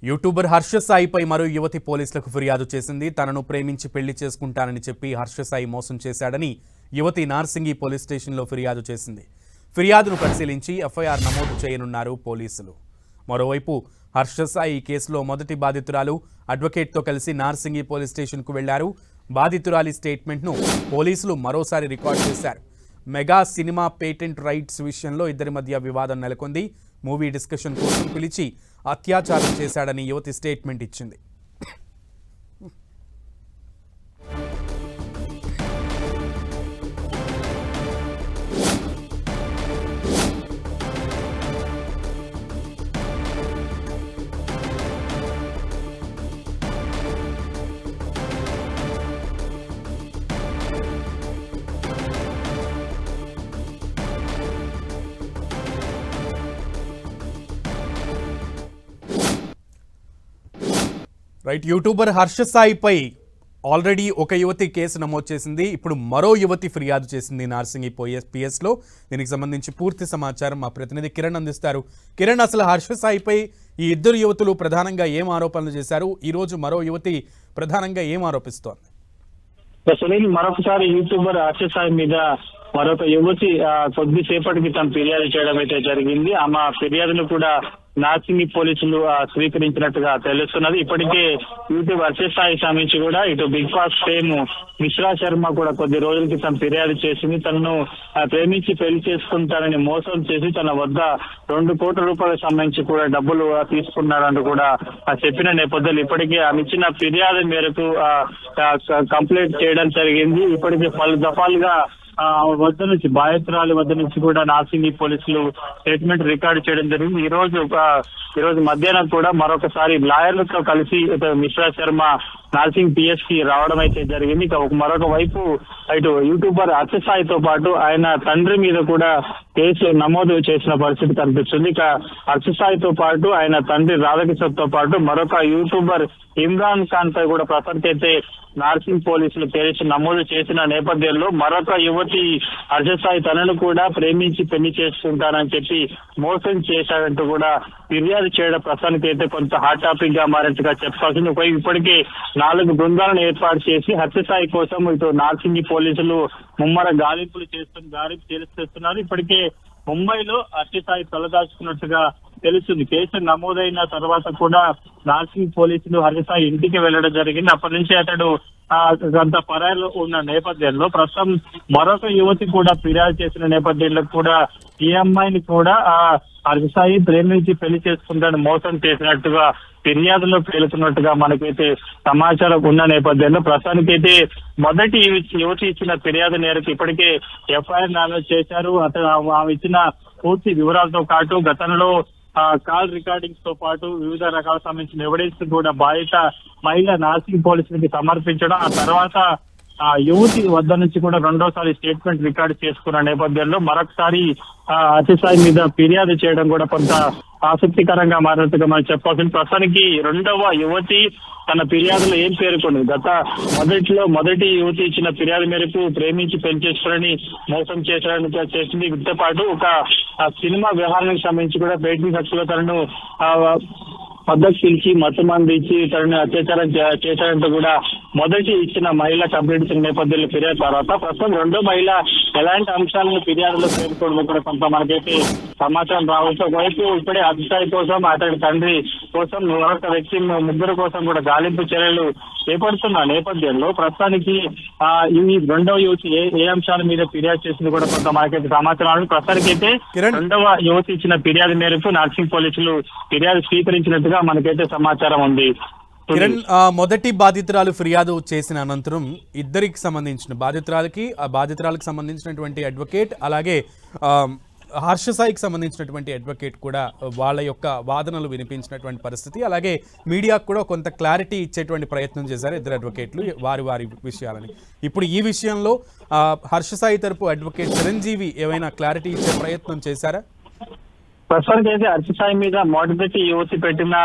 YouTuber Harsha సాయిపై మరో యువతి పోలీసులకు ఫిర్యాదు చేసింది. తనను ప్రేమించి పెళ్లి చేసుకుంటానని చెప్పి హర్ష సాయి మోసం చేశాడని యువతి నార్సింగి పోలీస్ స్టేషన్లో ఫిర్యాదు చేసింది. ఫిర్యాదును పరిశీలించి ఎఫ్ఐఆర్ నమోదు చేయనున్నారు పోలీసులు. మరోవైపు హర్ష సాయి కేసులో మొదటి బాధితురాలు అడ్వకేట్తో కలిసి నార్సింగి పోలీస్ స్టేషన్కు వెళ్లారు. బాధితురాలి స్టేట్మెంట్ను పోలీసులు మరోసారి రికార్డు చేశారు. మెగా సినిమా పేటెంట్ రైట్స్ విషయంలో ఇద్దరి మధ్య వివాదం నెలకొంది. మూవీ డిస్కషన్ కోసం పిలిచి అత్యాచారం చేశాడని యువతి స్టేట్మెంట్ ఇచ్చింది. రైట్, యూట్యూబర్ హర్ష సాయిపై ఆల్రెడీ ఒక యువతి కేసు నమోదు చేసింది. ఇప్పుడు మరో యువతి ఫిర్యాదు చేసింది నార్సింగి పిఎస్లో. దీనికి సంబంధించి పూర్తి సమాచారం మా ప్రతినిధి కిరణ్ అందిస్తారు. కిరణ్, అసలు హర్ష సాయిపై ఈ ఇద్దరు యువతులు ప్రధానంగా ఏం ఆరోపణలు చేశారు? ఈ రోజు మరో యువతి ప్రధానంగా ఏం ఆరోపిస్తోంది? సునీల్, మరొకసారి యూట్యూబర్ హర్ష సాయి మీద మరొక యువతి కొద్దిసేపటికి తను ఫిర్యాదు చేయడం అయితే జరిగింది. ఆమె ఫిర్యాదును కూడా నార్సింగి పోలీసులు స్వీకరించినట్టుగా తెలుస్తున్నది. ఇప్పటికే యూట్యూబ్ హర్ష సాయి సంబంధించి కూడా ఇటు Big Boss fame Mishra Sharma కూడా కొద్ది రోజుల క్రితం ఫిర్యాదు చేసింది. తనను ప్రేమించి పెళ్లి చేసుకుంటానని మోసం చేసి తన వద్ద 2 కోట్ల రూపాయలకు సంబంధించి కూడా డబ్బులు తీసుకున్నారంటూ కూడా చెప్పిన నేపథ్యంలో ఇప్పటికే ఆమె ఇచ్చిన ఫిర్యాదు మేరకు కంప్లైంట్ చేయడం జరిగింది. ఇప్పటికే పలు దఫాలుగా వద్ద నుంచి బాధితురాలి వద్ద నుంచి కూడా నార్సింగి పోలీసులు స్టేట్మెంట్ రికార్డు చేయడం జరిగింది. ఈ రోజు మధ్యాహ్నం కూడా మరొకసారి లాయర్లతో కలిసి మిశ్రా శర్మ నార్సింగ్ పిఎస్ కి రావడం అయితే జరిగింది. మరొక వైపు ఇటు యూట్యూబర్ హర్ష సాయితో పాటు ఆయన తండ్రి మీద కూడా కేసు నమోదు చేసిన పరిస్థితి కనిపిస్తుంది. ఇక హర్ష సాయితో పాటు ఆయన తండ్రి రాధాకిషోర్ తో పాటు మరొక యూట్యూబర్ ఇమ్రాన్ ఖాన్ పై కూడా ప్రస్తుతానికి అయితే నార్సింగ్ పోలీసులు కేసు నమోదు చేసిన నేపథ్యంలో మరొక యువతి హర్ష సాయి తనను కూడా ప్రేమించి పెళ్లి చేసుకుంటానని చెప్పి మోసం చేశాడంటూ కూడా ఫిర్యాదు చేయడం ప్రస్తుతానికి అయితే కొంత హాట్ టాపిక్ గా మారినట్టుగా చెప్పుకోవాల్సింది. ఇప్పటికే 4 బృందాలను ఏర్పాటు చేసి హర్ష సాయి కోసం ఇటు నార్సింగి పోలీసులు ముమ్మర గాలింపులు చేస్తున్నారు. ఇప్పటికే ముంబైలో హర్ష సాయి తలదాచుకున్నట్టుగా తెలుస్తుంది. కేసు నమోదైన తర్వాత కూడా నార్సింగ్ పోలీసులు హర్ష సాయి ఇంటికి వెళ్లడం జరిగింది. అప్పటి నుంచి అతడు కొంత పరాయిలో ఉన్న నేపథ్యంలో ప్రస్తుతం మరొక యువతి కూడా ఫిర్యాదు చేసిన నేపథ్యంలో కూడా ఈ అమ్మాయిని కూడా హర్ష సాయి ప్రేమించి పెళ్లి చేసుకుంటాను మోసం చేసినట్టుగా ఫిర్యాదులో పేలుతున్నట్టుగా మనకైతే సమాచారం ఉన్న నేపథ్యంలో ప్రస్తుతానికైతే మొదటి యువతి ఇచ్చిన ఫిర్యాదు మేరకు ఇప్పటికే ఎఫ్ఐఆర్ నమోదు చేశారు. అతను ఆమె ఇచ్చిన పూర్తి వివరాలతో పాటు గతంలో కాల్ రికార్డింగ్స్ తో పాటు వివిధ రకాల సంబంధించిన ఎవిడెన్స్ కూడా బాధిత మహిళ నార్సింగ్ పోలీసులకి సమర్పించడం, ఆ తర్వాత యువతి వద్ద నుంచి కూడా రెండోసారి స్టేట్మెంట్ రికార్డు చేసుకున్న నేపథ్యంలో మరొకసారి హర్ష సాయి మీద ఫిర్యాదు చేయడం కూడా కొంత ఆసక్తికరంగా మారినట్టుగా మనం చెప్పాల్సింది. ప్రస్తుతానికి రెండవ యువతి తన ఫిర్యాదులో ఏం పేర్కొంది? మొదటి యువతి ఇచ్చిన ఫిర్యాదు మేరకు ప్రేమించి పెళ్లి చేసుకోవాలని మోసం చేసింది. వీటితో పాటు ఒక సినిమా వ్యవహారానికి సంబంధించి కూడా పేటెంట్ హక్కులో తనను పద్ధతి పిలిచి మతమంది ఇచ్చి తనని అత్యాచారం చేశారంటూ కూడా మొదటి ఇచ్చిన మహిళ కంప్లైంట్ ఇచ్చిన నేపథ్యంలో ఫిర్యాదు తర్వాత ప్రస్తుతం రెండో మహిళ ఎలాంటి అంశాలను ఫిర్యాదులో పేర్కొనడం కూడా కొంత మనకైతే సమాచారం రావచ్చు. ఒకవైపు ఇప్పుడే హర్ష సాయి కోసం అతడి తండ్రి కోసం మరొక వ్యక్తి ముగ్గురు కోసం కూడా గాలింపు చర్యలు చేపడుతున్న నేపథ్యంలో ప్రస్తుతానికి ఈ రెండవ యువతి ఏ అంశాల మీద ఫిర్యాదు చేసింది కూడా కొంత మనకైతే సమాచారం. ప్రస్తుతానికి అయితే రెండవ యువతి ఇచ్చిన ఫిర్యాదు మేరకు నార్సింగ్ పోలీసులు ఫిర్యాదు స్వీకరించినట్టుగా మనకైతే సమాచారం ఉంది. కిరణ్, మొదటి బాధితురాలు ఫిర్యాదు చేసిన అనంతరం ఇద్దరికి సంబంధించిన బాధితురాలకు సంబంధించినటువంటి అడ్వకేట్ అలాగే హర్ష సాయికి సంబంధించినటువంటి అడ్వకేట్ కూడా వాళ్ళ యొక్క వాదనలు వినిపించినటువంటి పరిస్థితి. అలాగే మీడియాకు కూడా కొంత క్లారిటీ ఇచ్చేటువంటి ప్రయత్నం చేశారు ఇద్దరు అడ్వకేట్లు వారి విషయాలని. ఇప్పుడు ఈ విషయంలో హర్ష సాయి తరపు అడ్వకేట్ చిరంజీవి ఏమైనా క్లారిటీ ఇచ్చే ప్రయత్నం చేశారా? ప్రస్తుతానికి అయితే హర్ష సాయి మీద మొదటి యువతి పెట్టిన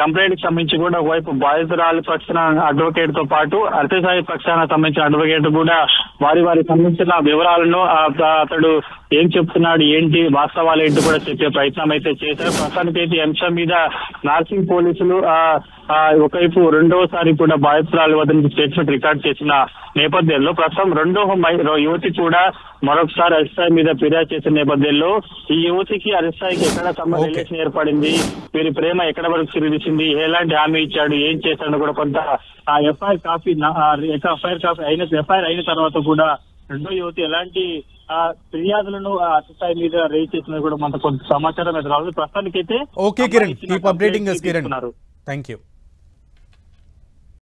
కంప్లైంట్ కి సంబంధించి కూడా ఒకవైపు బాధితురాలు పక్షాన అడ్వకేట్ తో పాటు హర్ష సాయి పక్షాన సంబంధించిన అడ్వకేట్ కూడా వారి సంబంధించిన వివరాలను అతడు ఏం చెప్తున్నాడు, ఏంటి వాస్తవాలు ఏంటి కూడా చెప్పే ప్రయత్నం అయితే చేశారు. ప్రస్తుతానికి అయితే ఈ అంశం మీద నార్సింగ్ పోలీసులు ఒకవైపు రెండవసారి కూడా బాధితురాలు వద్ద నుంచి స్టేట్మెంట్ రికార్డ్ చేసిన నేపథ్యంలో ప్రస్తుతం రెండో యువతి కూడా మరొకసారి హర్ష సాయి మీద ఫిర్యాదు చేసిన నేపథ్యంలో ఈ యువతికి హర్ష సాయికి ఎక్కడ రిలేషన్ ఏర్పడింది, వీరి ప్రేమ ఎక్కడ వరకు చిరుదిసింది, ఎలాంటి హామీ ఇచ్చాడు, ఏం చేశాడు కూడా కొంత ఎఫ్ఐఆర్ అయిన తర్వాత కూడా రెండో యువతి ఎలాంటి ఫిర్యాదులను హర్ష సాయి మీద రేజ్ చేసినది కూడా మనకు కొంత సమాచారం అయితే రావాలి. ప్రస్తుతానికైతే okay Kiran, keep updating us Kiran. Thank you.